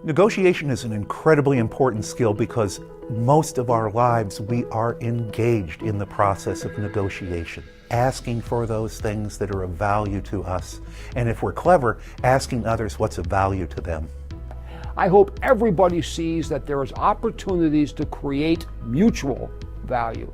Negotiation is an incredibly important skill because most of our lives we are engaged in the process of negotiation, asking for those things that are of value to us, and if we're clever, asking others what's of value to them. I hope everybody sees that there is opportunities to create mutual value.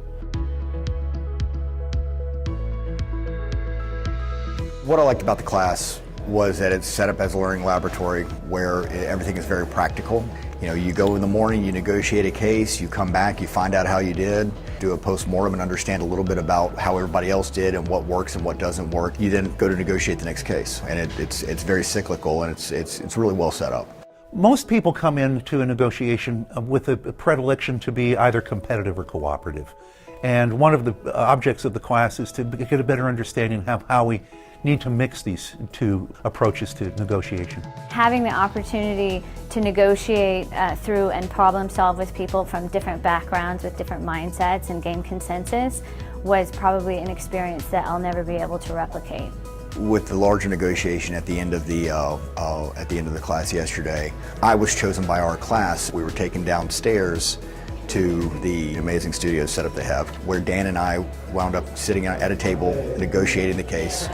What I liked about the class was that it's set up as a learning laboratory where everything is very practical. You know, you go in the morning, you negotiate a case, you come back, you find out how you did, do a post-mortem and understand a little bit about how everybody else did and what works and what doesn't work. You then go to negotiate the next case, and it's very cyclical, and it's really well set up. Most people come into a negotiation with a predilection to be either competitive or cooperative. And one of the objects of the class is to get a better understanding of how we need to mix these two approaches to negotiation. Having the opportunity to negotiate through and problem solve with people from different backgrounds with different mindsets and gain consensus was probably an experience that I'll never be able to replicate. With the larger negotiation at the end of the class yesterday, I was chosen by our class. We were taken downstairs to the amazing studio setup they have, where Dan and I wound up sitting at a table negotiating the case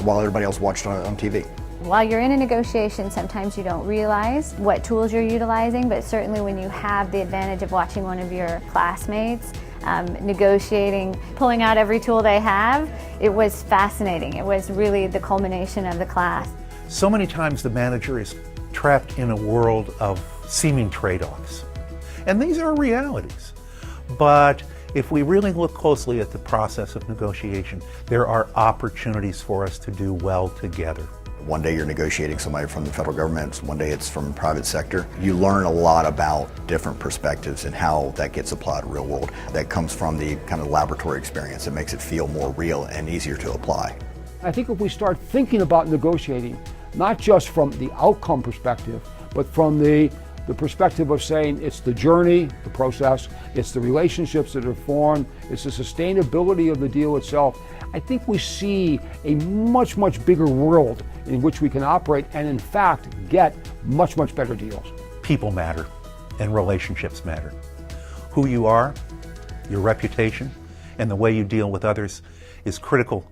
while everybody else watched on TV. While you're in a negotiation, sometimes you don't realize what tools you're utilizing, but certainly when you have the advantage of watching one of your classmates negotiating, pulling out every tool they have, it was fascinating. It was really the culmination of the class. So many times the manager is trapped in a world of seeming trade-offs. And these are realities. But if we really look closely at the process of negotiation, there are opportunities for us to do well together. One day you're negotiating somebody from the federal government, one day it's from the private sector. You learn a lot about different perspectives and how that gets applied in the real world. That comes from the kind of laboratory experience. It makes it feel more real and easier to apply. I think if we start thinking about negotiating, not just from the outcome perspective, but from the perspective of saying it's the journey, the process, it's the relationships that are formed, it's the sustainability of the deal itself, I think we see a much, much bigger world in which we can operate and in fact get much, much better deals. People matter and relationships matter. Who you are, your reputation, and the way you deal with others is critical,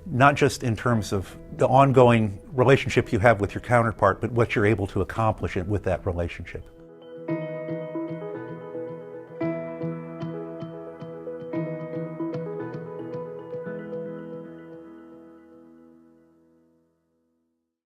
not just in terms of the ongoing relationship you have with your counterpart, but what you're able to accomplish with that relationship.